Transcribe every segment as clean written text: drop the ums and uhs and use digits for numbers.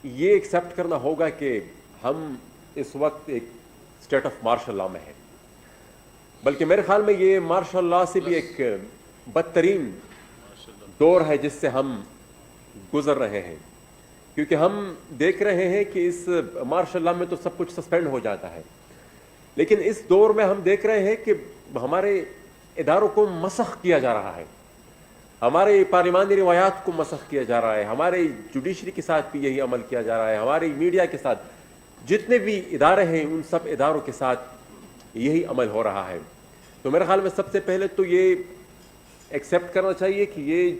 یہ ایکسیپٹ کرنا ہوگا کہ ہم اس وقت ایک اسٹیٹ آف مارشل لاء میں ہیں، بلکہ میرے خیال میں یہ مارشل لاء سے بھی ایک بدترین دور ہے جس سے ہم گزر رہے ہیں، کیونکہ ہم دیکھ رہے ہیں کہ اس مارشل لاء میں تو سب کچھ سسپینڈ ہو جاتا ہے، لیکن اس دور میں ہم دیکھ رہے ہیں کہ ہمارے اداروں کو مسخ کیا جا رہا ہے، ہمارے پارلیمانی روایات کو مسخ کیا جا رہا ہے، ہمارے جوڈیشری کے ساتھ بھی یہی عمل کیا جا رہا ہے، ہماری میڈیا کے ساتھ جتنے بھی ادارے ہیں ان سب اداروں کے ساتھ یہی عمل ہو رہا ہے۔ تو میرے خیال میں سب سے پہلے تو یہ ایکسیپٹ کرنا چاہیے کہ یہ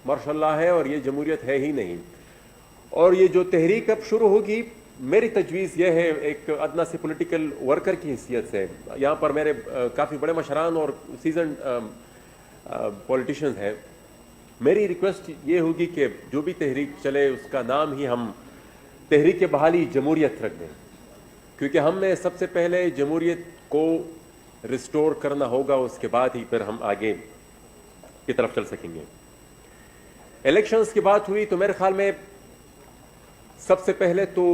مارشل لاء ہے اور یہ جمہوریت ہے ہی نہیں، اور یہ جو تحریک اب شروع ہوگی، میری تجویز یہ ہے ایک ادنا سے پولیٹیکل ورکر کی حیثیت سے، یہاں پر میرے کافی بڑے مشران اور سیزنڈ پولیٹیشینز ہیں، میری ریکویسٹ یہ ہوگی کہ جو بھی تحریک چلے اس کا نام ہی ہم تحریک بحالی جمہوریت رکھ دیں، کیونکہ ہم نے سب سے پہلے جمہوریت کو ریسٹور کرنا ہوگا، اس کے بعد ہی پھر ہم آگے کی طرف چل سکیں گے۔ الیکشنز کی بات ہوئی تو میرے خیال میں سب سے پہلے تو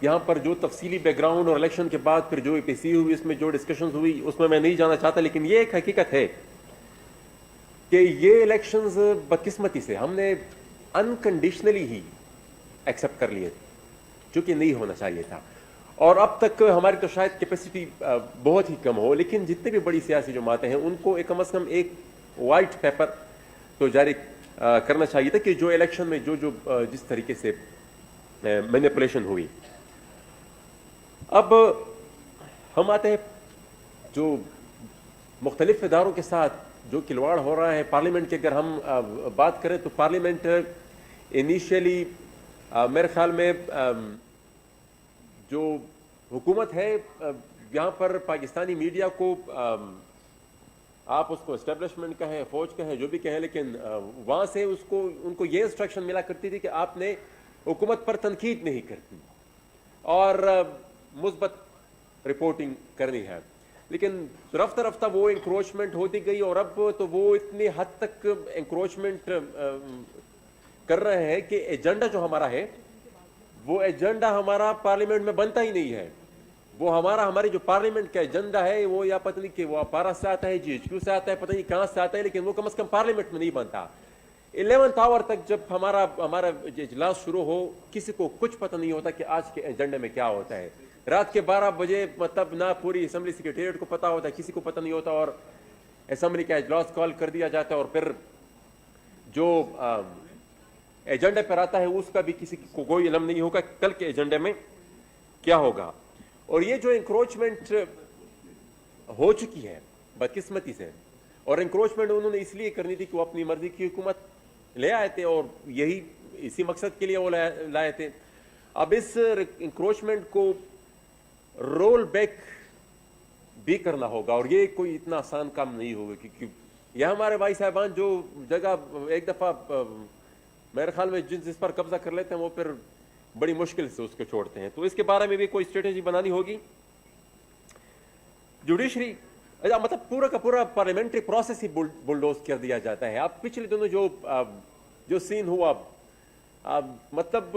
یہاں پر جو تفصیلی بیک گراؤنڈ اور الیکشن کے بعد پھر جو اے پی سی ہوئی، اس میں جو ڈسکشنز ہوئی اس میں نہیں جانا چاہتا، لیکن یہ ایک حقیقت ہے کہ یہ الیکشنز بدقسمتی سے ہم نے انکنڈیشنلی ہی ایکسیپٹ کر لیے جو کہ نہیں ہونا چاہیے تھا، اور اب تک ہماری تو شاید کیپیسٹی بہت ہی کم ہو، لیکن جتنے بھی بڑی سیاسی جماعتیں ہیں ان کو کم از کم ایک وائٹ پیپر تو جاری کرنا چاہیے تھا کہ جو الیکشن میں جو جس طریقے سے مینیپولیشن ہوئی۔ اب ہم آتے ہیں جو مختلف اداروں کے ساتھ جو کھلواڑ ہو رہا ہے پارلیمنٹ کی، اگر ہم بات کریں تو پارلیمنٹ انیشیلی میرے خیال میں جو حکومت ہے یہاں پر پاکستانی میڈیا کو آپ اس کو اسٹیبلشمنٹ کہیں، فوج کہیں، جو بھی کہیں، لیکن وہاں سے ان کو یہ انسٹرکشن ملا کرتی تھی کہ آپ نے حکومت پر تنقید نہیں کرتی اور مثبت رپورٹنگ کرنی ہے، لیکن رفتہ رفتہ وہ انکروچمنٹ ہوتی گئی، اور اب تو وہ اتنی حد تک انکروچمنٹ کر رہے ہیں کہ ایجنڈا جو ہمارا ہے وہ ایجنڈا ہمارا پارلیمنٹ میں بنتا ہی نہیں ہے، وہ ہماری جو پارلیمنٹ کا ایجنڈا ہے وہ یا پتہ نہیں کہ وہ اپارا سے آتا ہے، جی ایچ کیو سے آتا ہے، پتہ نہیں کہاں سے آتا ہے، لیکن وہ کم از کم پارلیمنٹ میں نہیں بنتا۔ 11th آور تک جب ہمارا اجلاس شروع ہو کسی کو کچھ پتہ نہیں ہوتا کہ آج کے ایجنڈے میں کیا ہوتا ہے، رات کے 12 بجے مطلب نہ پوری اسمبلی سیکریٹریٹ کو پتہ ہوتا ہے، کسی کو پتہ نہیں ہوتا، اور اسمبلی کا اجلاس کال کر دیا جاتا ہے، اور پھر جو ایجنڈے پر آتا ہے اس کا بھی کسی کو کوئی علم نہیں ہوگا کل کے ایجنڈے میں کیا ہوگا۔ اور یہ جو انکروچمنٹ ہو چکی ہے بدقسمتی سے، اور انکروچمنٹ انہوں نے اس لیے کرنی تھی کہ وہ اپنی مرضی کی حکومت لے آئے تھے، اور اسی مقصد کے لیے وہ لائے تھے۔ اب اس انکروچمنٹ کو رول بیک بھی کرنا ہوگا، اور یہ کوئی اتنا آسان کام نہیں ہوگا، کیونکہ یہ ہمارے بھائی صاحبان جو جگہ ایک دفعہ میرے خیال میں جس پر قبضہ کر لیتے ہیں وہ پھر بڑی مشکل سے اس کو چھوڑتے ہیں، تو اس کے بارے میں بھی کوئی اسٹریٹجی بنانی ہوگی۔ جوڈیشری مطلب پورا کا پورا پارلیمنٹری پروسیس ہی بلڈوز کر دیا جاتا ہے۔ اب پچھلے دنوں جو سین ہوا، مطلب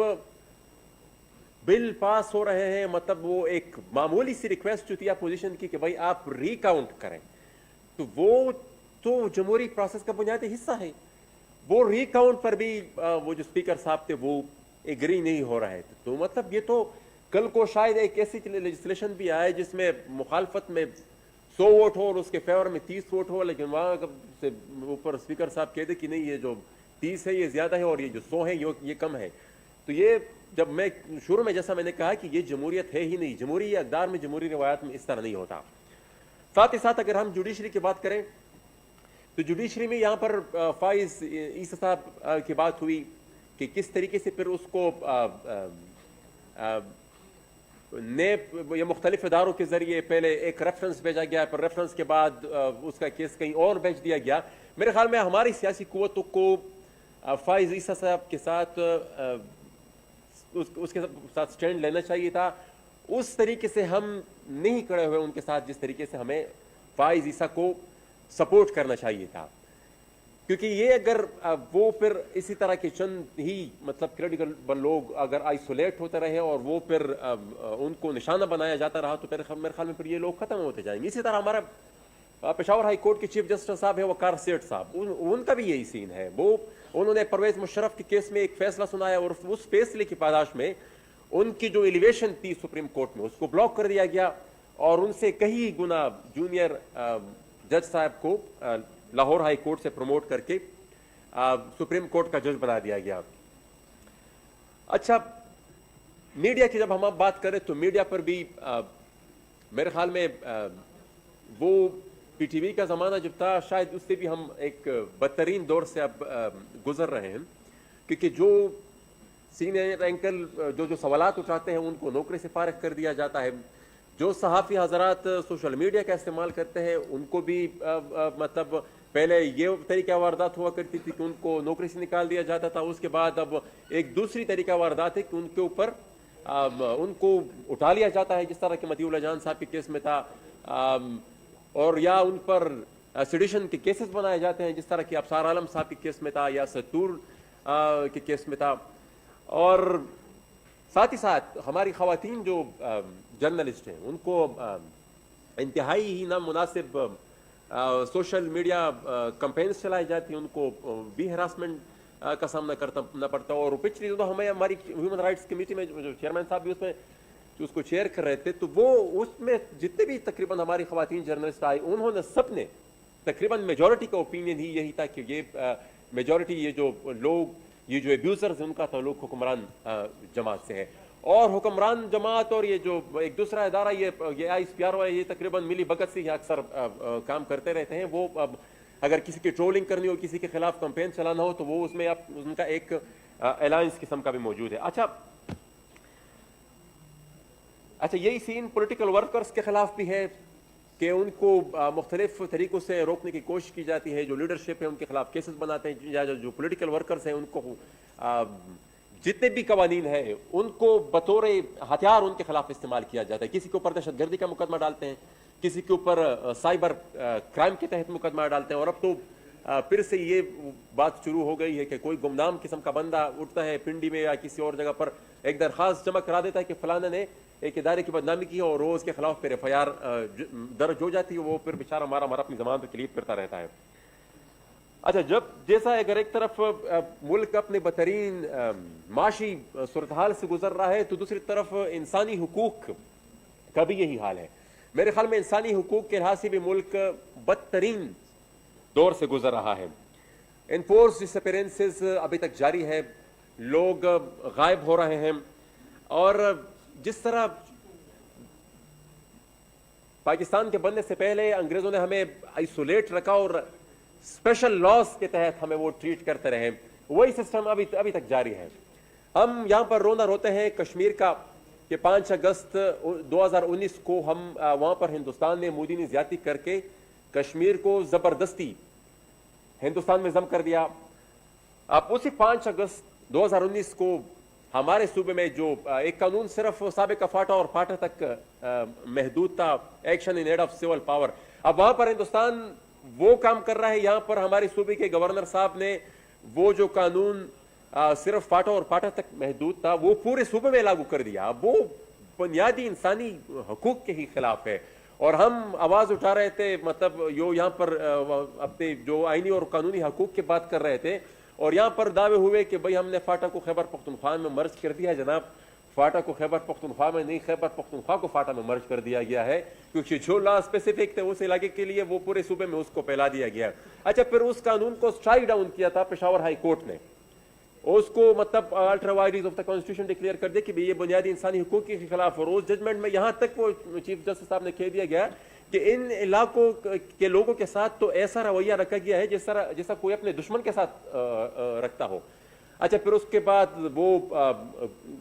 بل پاس ہو رہے ہیں، مطلب وہ ایک معمولی سی ریکویسٹ جو تھی اپوزیشن کی کہ بھائی آپ ری کاؤنٹ کریں، تو وہ تو جمہوری پروسیس کا بنیادی حصہ ہے، وہ ری کاؤنٹ پر بھی وہ جو اسپیکر صاحب تھے وہ ایگری نہیں ہو رہے تھے، تو مطلب یہ تو کل کو شاید ایک ایسی لیجسلیشن بھی آئے جس میں مخالفت میں 100 ووٹ ہو اور اس کے فیور میں 30 ووٹ ہو، لیکن وہاں سے اوپر اسپیکر صاحب کہتے کہ نہیں یہ جو 30 ہے یہ زیادہ ہے اور یہ جو 100 ہے یہ کم ہے۔ تو یہ جب میں شروع میں جیسا میں نے کہا کہ یہ جمہوریت ہے ہی نہیں، جمہوری اقدار میں جمہوری روایات میں اس طرح نہیں ہوتا۔ ساتھ ہی ساتھ اگر ہم جوڈیشری کی بات کریں تو جوڈیشری میں یہاں پر فائز عیسیٰ صاحب کی بات ہوئی کہ کس طریقے سے پھر اس کو نیب یا مختلف اداروں کے ذریعے پہلے ایک ریفرنس بھیجا گیا، پھر ریفرنس کے بعد اس کا کیس کہیں اور بھیج دیا گیا۔ میرے خیال میں ہماری سیاسی قوتوں کو فائز عیسیٰ صاحب کے ساتھ اس کے ساتھ سٹینڈ لینا چاہیے تھا، اس طریقے سے ہم نہیں کھڑے ہوئے ان کے ساتھ جس طریقے سے ہمیں فائز عیسیٰ کو سپورٹ کرنا چاہیے تھا۔ کیونکہ یہ اگر وہ پھر اسی طرح کے چند ہی مطلب کریڈیبل لوگ اگر آئسولیٹ ہوتے رہے اور وہ پھر ان کو نشانہ بنایا جاتا رہا تو پھر میرے خیال میں پھر یہ لوگ ختم ہوتے جائیں گے. اسی طرح ہمارا پشاور ہائی کورٹ کے چیف جسٹس صاحب ہے وقار سیٹھ صاحب, ان کا بھی یہی سین ہے. انہوں نے پرویز مشرف کے کیس میں ایک فیصلہ سنایا اور اس فیصلے کی پاداش میں ان کی جو ایلیویشن تھی سپریم کورٹ میں اس کو بلاک کر دیا گیا اور ان سے کئی گنا جونیئر جج صاحب کو لاہور ہائی کورٹ سے پروموٹ کر کے سپریم کورٹ کا جج بنا دیا گیا. اچھا, میڈیا کی جب ہم بات کریں تو میڈیا پر بھی میرے خیال میں وہ پی ٹی وی کا زمانہ جب تھا شاید اس سے بھی ہم ایک بدترین دور سے اب گزر رہے ہیں, کیونکہ جو سینئر اینکر جو سوالات اٹھاتے ہیں ان کو نوکری سے فارغ کر دیا جاتا ہے. جو صحافی حضرات سوشل میڈیا کا استعمال کرتے ہیں ان کو بھی مطلب پہلے یہ طریقہ واردات ہوا کرتی تھی کہ ان کو نوکری سے نکال دیا جاتا تھا, اس کے بعد اب ایک دوسری طریقہ واردات ہے کہ ان کے اوپر ان کو اٹھا لیا جاتا ہے, جس طرح کہ مطیع اللہ جان صاحب کے کیس میں تھا, اور یا ان پر سیڈیشن کے کیسز بنائے جاتے ہیں جس طرح کہ ابصار عالم صاحب کے کیس میں تھا یا ستور کے کیس میں تھا. اور ساتھ ہی ساتھ ہماری خواتین جو جرنلسٹ ہیں ان کو انتہائی ہی نامناسب سوشل میڈیا کمپینز چلائی جاتی ہیں, ان کو بھی ہراسمنٹ کا سامنا کرنا پڑتا ہے. اور پچھلی جو ہماری ہیومن رائٹس کمیٹی میں جو چیئرمین صاحب بھی اس کو چیئر کر رہے تھے, تو وہ اس میں جتنے بھی تقریباً ہماری خواتین جرنلسٹ آئی انہوں نے سب نے تقریباً میجورٹی کا اوپینین ہی یہی تھا کہ یہ میجورٹی یہ جو لوگ یہ جو ایبیوزرز ہیں ان کا تعلق حکمران جماعت سے ہے. اور حکمران جماعت اور یہ جو ایک دوسرا ادارہ یہ آئی ایس پی آر ہے, یہ تقریباً ملی بھگت سے ہی اکثر کام کرتے رہتے ہیں. وہ اگر کسی کی ٹرولنگ کرنی ہو, کسی کے خلاف کمپین چلانا ہو تو وہ اس میں اب ان کا ایک الائنس قسم کا بھی موجود ہے. اچھا یہی سین پولیٹیکل ورکرز کے خلاف بھی ہے کہ ان کو مختلف طریقوں سے روکنے کی کوشش کی جاتی ہے. جو لیڈرشپ ہے ان کے خلاف کیسز بناتے ہیں, یا جو پولیٹیکل ورکرز ہیں ان کو جتنے بھی قوانین ہیں ان کو بطور ہتھیار ان کے خلاف استعمال کیا جاتا ہے. کسی کے اوپر دہشت گردی کا مقدمہ ڈالتے ہیں, کسی کے اوپر سائبر کرائم کے تحت مقدمہ ڈالتے ہیں. اور اب تو پھر سے یہ بات شروع ہو گئی ہے کہ کوئی گمنام قسم کا بندہ اٹھتا ہے پنڈی میں یا کسی اور جگہ پر ایک درخواست جمع کرا دیتا ہے کہ فلانا نے ایک ادارے کی بدنامی کی اور روز کے خلاف پھر ایف آئی آر درج ہو جاتی ہے. وہ پھر بیچارہ مارا اپنی زبان پہ کلیپ کرتا رہتا ہے. اچھا, جیسا اگر ایک طرف ملک اپنے بدترین معاشی صورتحال سے گزر رہا ہے تو دوسری طرف انسانی حقوق کا بھی یہی حال ہے. میرے خیال میں انسانی حقوق کے لحاظ سے بھی ملک بدترین دور سے گزر رہا ہے. انفورس ڈس اپیرنسز ابھی تک جاری ہے, لوگ غائب ہو رہے ہیں. اور جس طرح پاکستان کے بننے سے پہلے انگریزوں نے ہمیں آئسولیٹ رکھا اور اسپیشل لاز کے تحت ہمیں وہ ٹریٹ کرتے رہے, وہی سسٹم ابھی تک جاری ہے. ہم یہاں پر رونا روتے ہیں کشمیر کا کہ 5 اگست 2019 کو ہم وہاں پر ہندوستان نے مودی نے زیادتی کر کے کشمیر کو زبردستی ہندوستان میں ضم کر دیا. اب اسی 5 اگست 2019 کو ہمارے صوبے میں جو ایک قانون صرف سابقہ فاٹا اور پاٹا تک محدود تھا, action in aid of civil power, اب وہاں پر ہندوستان وہ کام کر رہا ہے. یہاں پر ہمارے صوبے کے گورنر صاحب نے وہ جو قانون صرف فاٹا اور پاٹا تک محدود تھا وہ پورے صوبے میں لاگو کر دیا. اب وہ بنیادی انسانی حقوق کے ہی خلاف ہے. اور ہم آواز اٹھا رہے تھے, مطلب یہاں پر اپنے جو آئینی اور قانونی حقوق کی بات کر رہے تھے, اور یہاں پر دعوے ہوئے کہ بھئی ہم نے فاٹا کو خیبر پختونخوا میں مرج کر دیا. جناب, فاٹا کو خیبر پختونخوا میں نہیں, خیبر پختونخوا کو فاٹا میں مرج کر دیا گیا ہے, کیونکہ جو لا اسپیسیفک تھے اس علاقے کے لیے وہ پورے صوبے میں اس کو پھیلا دیا گیا. اچھا, پھر اس قانون کو اسٹرائک ڈاؤن کیا تھا پشاور ہائی کورٹ نے, اس کو مطلب ultra vires of the constitution declare کر دیا کہ یہ بنیادی انسانی حقوق کے خلاف. اور اس ججمنٹ میں یہاں تک وہ چیف جسٹس صاحب نے کہہ دیا گیا کہ ان علاقوں کے لوگوں کے ساتھ تو ایسا رویہ رکھا گیا ہے جیسا کوئی اپنے دشمن کے ساتھ رکھتا ہو. اچھا, پھر اس کے بعد وہ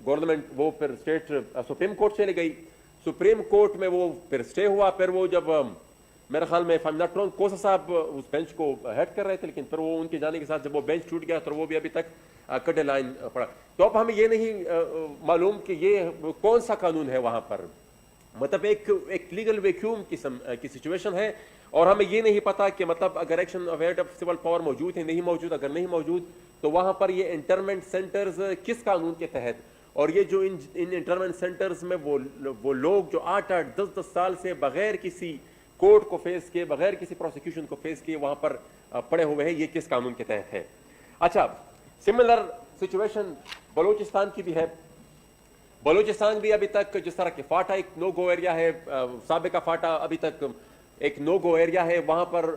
گورنمنٹ وہ پھر اسٹیٹ سپریم کورٹ چلے گئی. سپریم کورٹ میں وہ پھر اسٹے ہوا. پھر وہ جب میرے خیال میں کوسا صاحب اس بینچ کو ہیڈ کر رہے تھے, لیکن پھر وہ ان کے جانے کے ساتھ جب وہ بینچ ٹوٹ گیا تو وہ بھی ابھی تک کٹے لائن پڑا. تو اب ہمیں یہ نہیں معلوم کہ یہ کون سا قانون ہے وہاں پر, مطلب ایک لیگل ویکیوم کی سچویشن ہے. اور ہمیں یہ نہیں پتا کہ مطلب اگر ایکشن آف سول پاور موجود ہے نہیں موجود, اگر نہیں موجود تو وہاں پر یہ انٹرمنٹ سینٹرز کس قانون کے تحت, اور یہ جو ان انٹرمنٹ سینٹرز میں وہ لوگ جو 8-8 10-10 سال سے بغیر کسی کورٹ کو فیس کیے, بغیر کسی پروسیکیوشن کو فیس کیے وہاں پر پڑے ہوئے ہیں, یہ کس قانون کے تحت ہے. اچھا, سملر سچویشن بلوچستان کی بھی ہے. بلوچستان بھی ابھی تک جس طرح کہ فاٹا ایک نو گو ایریا ہے, سابقہ فاٹا ابھی تک ایک نو گو ایریا ہے, وہاں پر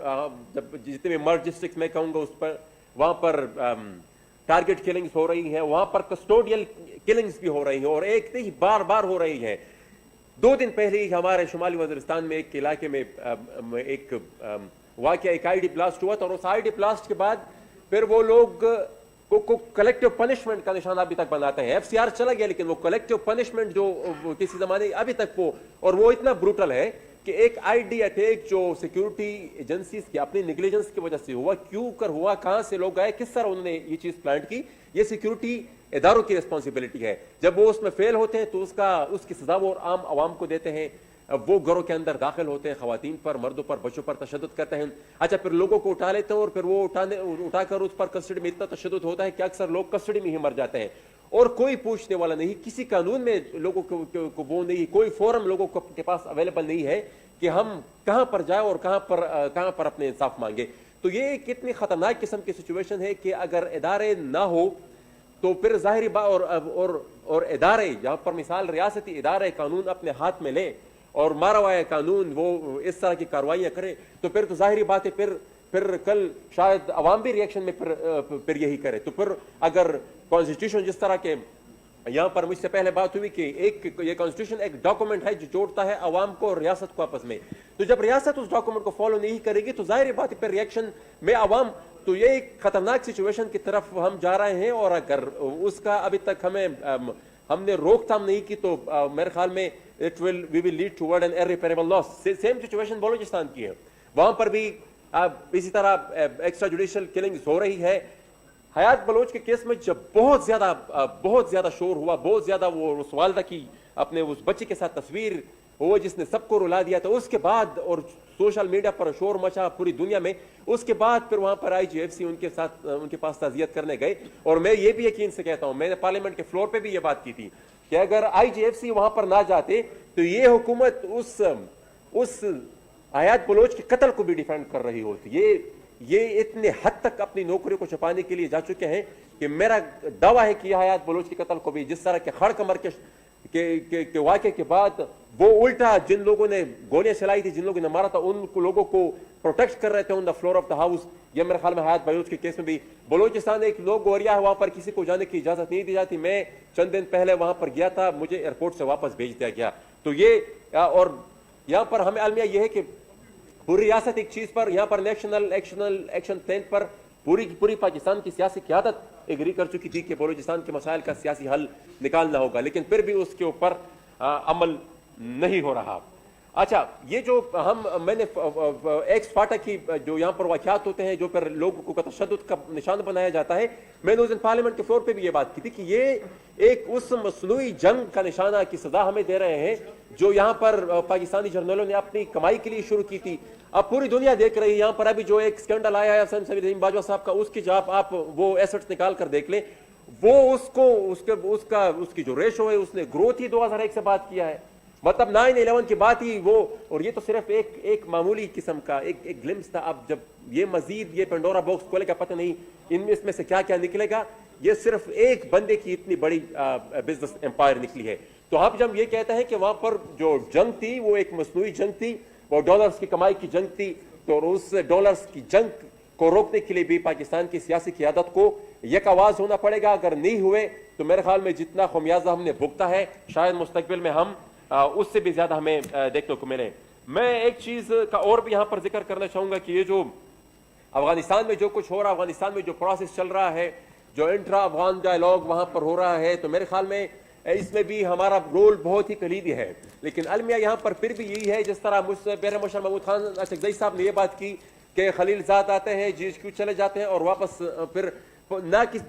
جب جتنے بھی مرج ڈسٹرکٹ میں کہوں گا اس پر وہاں پر ٹارگٹ کلنگز ہو رہی ہیں, وہاں پر کسٹوڈیل کلنگز بھی ہو رہی ہیں, اور ایک نہیں بار بار ہو رہی ہیں. 2 دن پہلے ہی ہمارے شمالی وزیرستان میں ایک علاقے میں ایک واقعہ, ایک آئی ڈی بلاسٹ ہوا تھا, اور اس آئی ڈی بلاسٹ کے بعد پھر وہ لوگ کو کلیکٹیو پنشمنٹ کا نشانہ ابھی تک بناتے ہیں. ایف سی آر چلا گیا لیکن وہ کلیکٹیو پنشمنٹ جو کسی زمانے ابھی تک وہ, اور وہ اتنا بروٹل ہے کہ ایک آئی ڈی اٹیک جو سیکیورٹی ایجنسیز کی اپنی نیگلیجنس کی وجہ سے ہوا, کیوں کر ہوا, کہاں سے لوگ آئے, کس طرح انہوں نے یہ چیز پلانٹ کی, یہ سیکیورٹی اداروں کی ریسپانسبلٹی ہے. جب وہ اس میں فیل ہوتے ہیں تو اس کی سزا وہ عام عوام کو دیتے ہیں. وہ گھروں کے اندر داخل ہوتے ہیں, خواتین پر, مردوں پر, بچوں پر تشدد کرتے ہیں. اچھا, پھر لوگوں کو اٹھا لیتے ہیں اور پھر وہ اٹھا کر اس پر کسٹڈی میں اتنا تشدد ہوتا ہے کہ اکثر لوگ کسٹڈی میں ہی مر جاتے ہیں, اور کوئی پوچھنے والا نہیں, کسی قانون میں لوگوں کو وہ نہیں, کوئی فورم لوگوں کے پاس اویلیبل نہیں ہے کہ ہم کہاں پر جائیں اور کہاں پر اپنے انصاف مانگے. تو یہ ایک اتنی خطرناک قسم کی سچویشن ہے کہ اگر ادارے نہ ہو تو پھر ظاہری اور ادارے جہاں پر مثال ریاستی ادارے قانون اپنے ہاتھ میں لیں اور مارا ہوا قانون وہ اس طرح کی کاروائیاں کرے تو پھر تو ظاہری بات ہے پھر کل شاید عوام بھی ریئیکشن میں پھر یہی کرے. تو پھر اگر کانسٹیٹیوشن جس طرح کے یہاں پر مجھ سے پہلے بات ہوئی کہ یہ کانسٹیٹیوشن ایک ڈاکومنٹ ہے جو جوڑتا ہے عوام کو اور ریاست کو آپس میں, تو جب ریاست اس ڈاکومنٹ کو فالو نہیں کرے گی تو ظاہری بات ہے پھر ریئیکشن میں عوام, تو یہ ایک خطرناک سچویشن کی طرف ہم جا رہے ہیں. اور اگر اس کا ابھی تک ہم نے روک تھام نہیں کی تو میرے خیال میں we will lead toward an irreparable loss. Same situation Balochistan کی ہے, وہاں پر بھی اسی طرح ایکسٹرا جوڈیشل کلنگز ہو رہی ہے. حیات بلوچ کے کیس میں جب بہت زیادہ شور ہوا, بہت زیادہ وہ اس والدہ کی اپنے اس بچے کے ساتھ تصویر وہ جس نے سب کو رلا دیا تھا, اس کے بعد اور سوشل میڈیا پر شور مچا پوری دنیا میں, اس کے بعد پھر وہاں پر آئی جی ایف سی ان کے پاس تعزیت کرنے گئے. اور میں یہ بھی یقین سے کہتا ہوں, میں نے پارلیمنٹ کے فلور پہ بھی یہ بات کی تھی کہ اگر آئی جی ایف سی وہاں پر نہ جاتے تو یہ حکومت اس حیات بلوچ کے قتل کو بھی ڈیفینڈ کر رہی ہوتی. یہ اتنے حد تک اپنی نوکریوں کو چھپانے کے لیے جا چکے ہیں کہ میرا دعویٰ ہے کہ یہ حیات بلوچ کے قتل کو بھی, جس طرح کے خڑ کمر کے واقعے کے بعد وہ الٹا جن لوگوں نے گولیاں چلائی تھی, جن لوگوں نے مارا تھا, ان لوگوں کو پروٹیکٹ کر رہے تھے on the floor of the house. یہ میرے خیال میں حیات بلوچ کے کیس میں بھی بلوچستان ایک لو گو ایریا ہے, وہاں پر کسی کو جانے کی اجازت نہیں دی جاتی. میں چند دن پہلے وہاں پر گیا تھا, مجھے ایئرپورٹ سے واپس بھیج دیا گیا. تو یہ اور یہاں پر ہمیں المیہ یہ ہے کہ پوری ریاست ایک چیز پر, یہاں پر نیشنل ایکشن پلان پر پوری پاکستان کی سیاسی قیادت ایگری کر چکی تھی کہ بلوچستان کے مسائل کا سیاسی حل نکالنا ہوگا, لیکن پھر بھی اس کے اوپر عمل نہیں ہو رہا. اچھا, یہ جو میں نے ایکس فاٹا کی جو یہاں پر واقعات ہوتے ہیں جو پھر لوگوں کو تشدد کا نشان بنایا جاتا ہے, میں نے اس دن پارلیمنٹ کے فلور پہ بھی یہ بات کی تھی کہ یہ ایک اس مصنوعی جنگ کا نشانہ کی سزا ہمیں دے رہے ہیں جو یہاں پر پاکستانی جرنیلوں نے اپنی کمائی کے لیے شروع کی تھی. اب پوری دنیا دیکھ رہی ہے. یہاں پر ابھی جو ایک اسکینڈل آیا ہے حسین سعید رحیم باجوہ صاحب کا, اس کی جب آپ وہ ایسٹس نکال کر دیکھ لیں, وہ اس کی جو ریشو ہے اس نے گروتھ ہی 2001 سے بات کیا ہے. مطلب 9/11 کی بات ہی وہ, اور یہ تو صرف ایک معمولی قسم کا ایک گلمس تھا. اب جب یہ مزید یہ پینڈورا باکس کھولے گا, پتہ نہیں اس میں سے کیا نکلے گا. یہ صرف ایک بندے کی اتنی بڑی بزنس امپائر نکلی ہے. تو آپ جب یہ کہتے ہیں کہ وہاں پر جو جنگ تھی وہ ایک مصنوعی جنگ تھی, وہ ڈالرز کی کمائی کی جنگ تھی, تو اس ڈالرز کی جنگ کو روکنے کے لیے بھی پاکستان کی سیاسی قیادت کو یک آواز ہونا پڑے گا. اگر نہیں ہوئے تو میرے خیال میں جتنا خمیازہ ہم نے بھگتا ہے شاید مستقبل میں ہم اس سے بھی زیادہ ہمیں دیکھنے کو ملے. میں ایک چیز کا اور بھی یہاں پر ذکر کرنا چاہوں گا کہ یہ جو افغانستان میں جو کچھ ہو رہا ہے, افغانستان میں جو پروسیس چل رہا ہے, جو انٹرا افغان ڈائلاگ وہاں پر ہو رہا ہے, تو میرے خیال میں اس میں بھی ہمارا رول بہت ہی کلیدی ہے. لیکن المیہ یہاں پر پھر بھی یہی ہے, جس طرح مجھ سے پہلے مشرف محمود خان اچکزئی صاحب نے یہ بات کی کہ خلیل زاد آتے ہیں, جی ایچ کیو چلے جاتے ہیں اور واپس پھر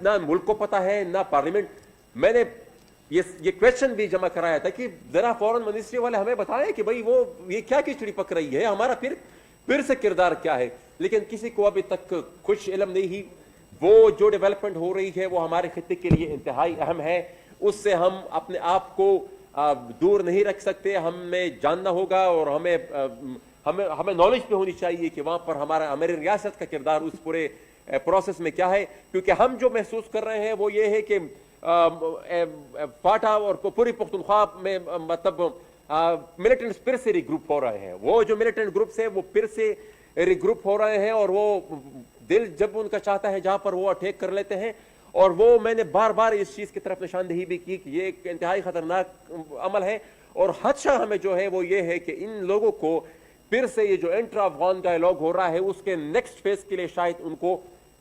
نہ ملک کو پتہ ہے نہ پارلیمنٹ. میں نے یہ کویشچن بھی جمع کرایا تھا کہ ذرا فورن منسٹری والے ہمیں بتائیں کہ بھئی وہ یہ کیا کھچڑی پک رہی ہے. ہمارا پھر سے کردار کیا ہے، لیکن کسی کو ابھی تک کچھ علم نہیں ہی۔ وہ جو ڈیولپمنٹ ہو رہی ہے وہ ہمارے خطے کے لیے انتہائی اہم ہے، اس سے ہم اپنے آپ کو دور نہیں رکھ سکتے، ہمیں جاننا ہوگا اور ہمیں نالج پہ ہونی چاہیے کہ وہاں پر ہماری ریاست کا کردار اس پورے پروسیس میں کیا ہے، کیونکہ ہم جو محسوس کر رہے ہیں وہ یہ ہے کہ فاٹا اور پوری پختونخوا میں مطلب ملیٹنٹس پھر سے ری گروپ ہو رہے ہیں، وہ جو ملیٹنٹ گروپس ہیں وہ پھر سے ری گروپ ہو رہے ہیں، اور وہ دل جب ان کا چاہتا ہے جہاں پر وہ اٹیک کر لیتے ہیں، اور وہ میں نے بار بار اس چیز کی طرف نشاندہی بھی کی کہ یہ ایک انتہائی خطرناک عمل ہے، اور خدشہ ہمیں جو ہے وہ یہ ہے کہ ان لوگوں کو پھر سے یہ جو انٹر افغان ڈائیلاگ ہو رہا ہے اس کے نیکسٹ فیز کے لیے شاید ان کو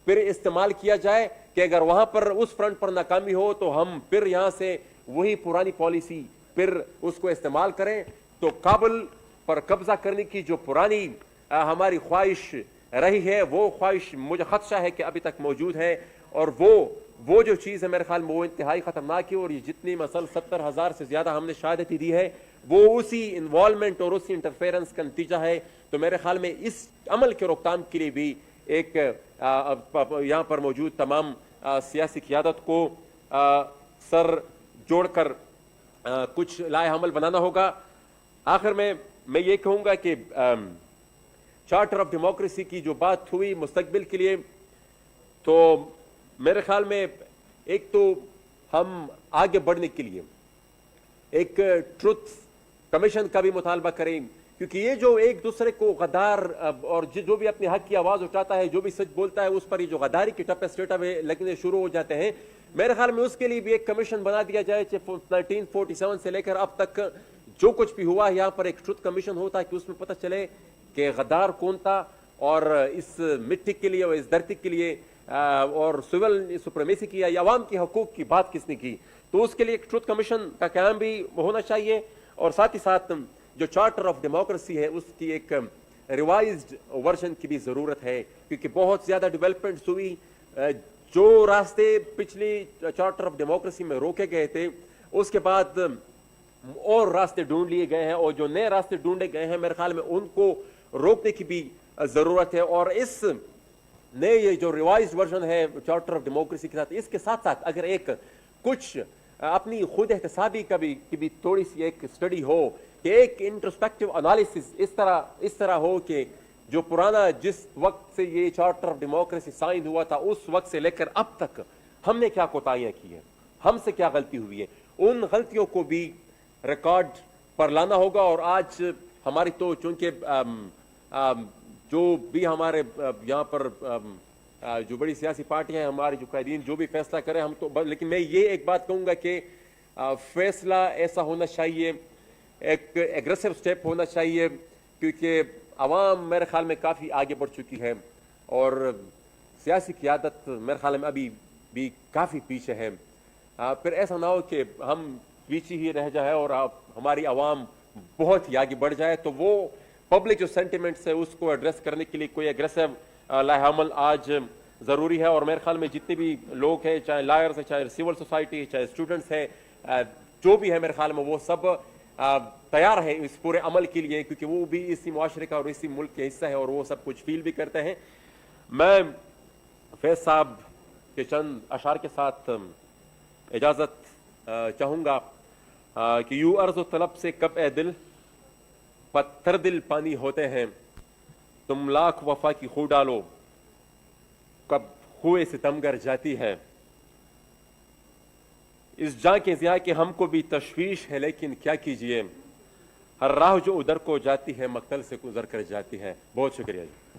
پھر استعمال کیا جائے، کہ اگر وہاں پر اس فرنٹ پر ناکامی ہو تو ہم پھر یہاں سے وہی پرانی پالیسی پھر اس کو استعمال کریں، تو کابل پر قبضہ کرنے کی جو پرانی ہماری خواہش رہی ہے وہ خواہش مجھے خدشہ ہے کہ ابھی تک موجود ہے، اور وہ جو چیز ہے میرے خیال میں وہ انتہائی خطرناک ہے، اور یہ جتنی مثلا 70,000 سے زیادہ ہم نے شہادتیں دی ہے وہ اسی انوالومنٹ اور اسی انٹرفیرنس کا نتیجہ ہے۔ تو میرے خیال میں اس عمل کے روک تھام کے لیے بھی ایک یہاں پر موجود تمام سیاسی قیادت کو سر جوڑ کر کچھ لائحہ عمل بنانا ہوگا۔ آخر میں یہ کہوں گا کہ چارٹر آف ڈیموکریسی کی جو بات ہوئی مستقبل کے لیے، تو میرے خیال میں ایک تو ہم آگے بڑھنے کے لیے ایک ٹروتھ کمیشن کا بھی مطالبہ کریں، کیونکہ یہ جو ایک دوسرے کو غدار اور جو بھی اپنے حق کی آواز اٹھاتا ہے، جو بھی سچ بولتا ہے، اس پر یہ جو غداری کی ٹپے اسٹیٹا میں لگنے شروع ہو جاتے ہیں، میرے خیال میں اس کے لیے بھی ایک کمیشن بنا دیا جائے، 1947 سے لے کر اب تک جو کچھ بھی ہوا یہاں پر ایک ٹروتھ کمیشن ہوتا ہے کہ اس میں پتہ چلے کہ غدار کون تھا، اور اس مٹی کے لیے اور اس دھرتی کے لیے اور سول سپریمیسی کی یا عوام کے حقوق کی بات کس نے کی۔ تو اس کے لیے ایک ٹروتھ کمیشن کا قیام بھی ہونا چاہیے، اور ساتھ ہی ساتھ جو چارٹر آف ڈیموکریسی ہے اس کی ایک ریوائزڈ ورژن کی بھی ضرورت ہے، کیونکہ بہت زیادہ ڈیولپمنٹس ہوئی، جو راستے پچھلی چارٹر آف ڈیموکریسی میں روکے گئے تھے اس کے بعد اور راستے ڈھونڈ لیے گئے ہیں، اور جو نئے راستے ڈھونڈے گئے ہیں میرے خیال میں ان کو روکنے کی بھی ضرورت ہے، اور اس نئے یہ جو ریوائزڈ ورژن ہے چارٹر آف ڈیموکریسی کے ساتھ، اس کے ساتھ ساتھ اگر ایک کچھ اپنی خود احتسابی کی بھی تھوڑی سی ایک اسٹڈی ہو، کہ ایک انٹروسپیکٹیو انالیسس اس طرح ہو کہ جو پرانا جس وقت سے یہ چارٹر آف ڈیموکریسی سائن ہوا تھا اس وقت سے لے کر اب تک ہم نے کیا کوتاہیاں کی ہیں، ہم سے کیا غلطی ہوئی ہے، ان غلطیوں کو بھی ریکارڈ پر لانا ہوگا۔ اور آج ہماری تو چونکہ جو بھی ہمارے یہاں پر جو بڑی سیاسی پارٹیاں ہیں، ہمارے جو قائدین جو بھی فیصلہ کریں ہم تو، لیکن میں یہ ایک بات کہوں گا کہ فیصلہ ایسا ہونا چاہیے، ایک ایگریسو سٹیپ ہونا چاہیے، کیونکہ عوام میرے خیال میں کافی آگے بڑھ چکی ہے، اور سیاسی قیادت میرے خیال میں ابھی بھی کافی پیچھے ہے۔ پھر ایسا نہ ہو کہ ہم پیچھے ہی رہ جائے اور ہماری عوام بہت ہی آگے بڑھ جائے، تو وہ پبلک جو سینٹیمنٹس ہے اس کو ایڈریس کرنے کے لیے کوئی ایگریسو لائحہ عمل آج ضروری ہے۔ اور میرے خیال میں جتنے بھی لوگ ہیں، چاہے لائرز ہیں، چاہے سول سوسائٹی، چاہے اسٹوڈنٹس ہیں، جو بھی ہے میرے خیال میں وہ سب تیار ہیں اس پورے عمل کے لیے، کیونکہ وہ بھی اسی معاشرے کا اور اسی ملک کے حصہ ہیں اور وہ سب کچھ فیل بھی کرتے ہیں۔ میں فیض صاحب کے چند اشعار کے ساتھ اجازت چاہوں گا کہ یوں عرض و طلب سے کب اے دل پتھر دل پانی ہوتے ہیں، تم لاکھ وفا کی خو ڈالو کب خوئے ستمگر جاتی ہے، اس جاں کے ضیاء کے ہم کو بھی تشویش ہے لیکن کیا کیجئے، ہر راہ جو ادھر کو جاتی ہے مقتل سے گزر کر جاتی ہے۔ بہت شکریہ جی۔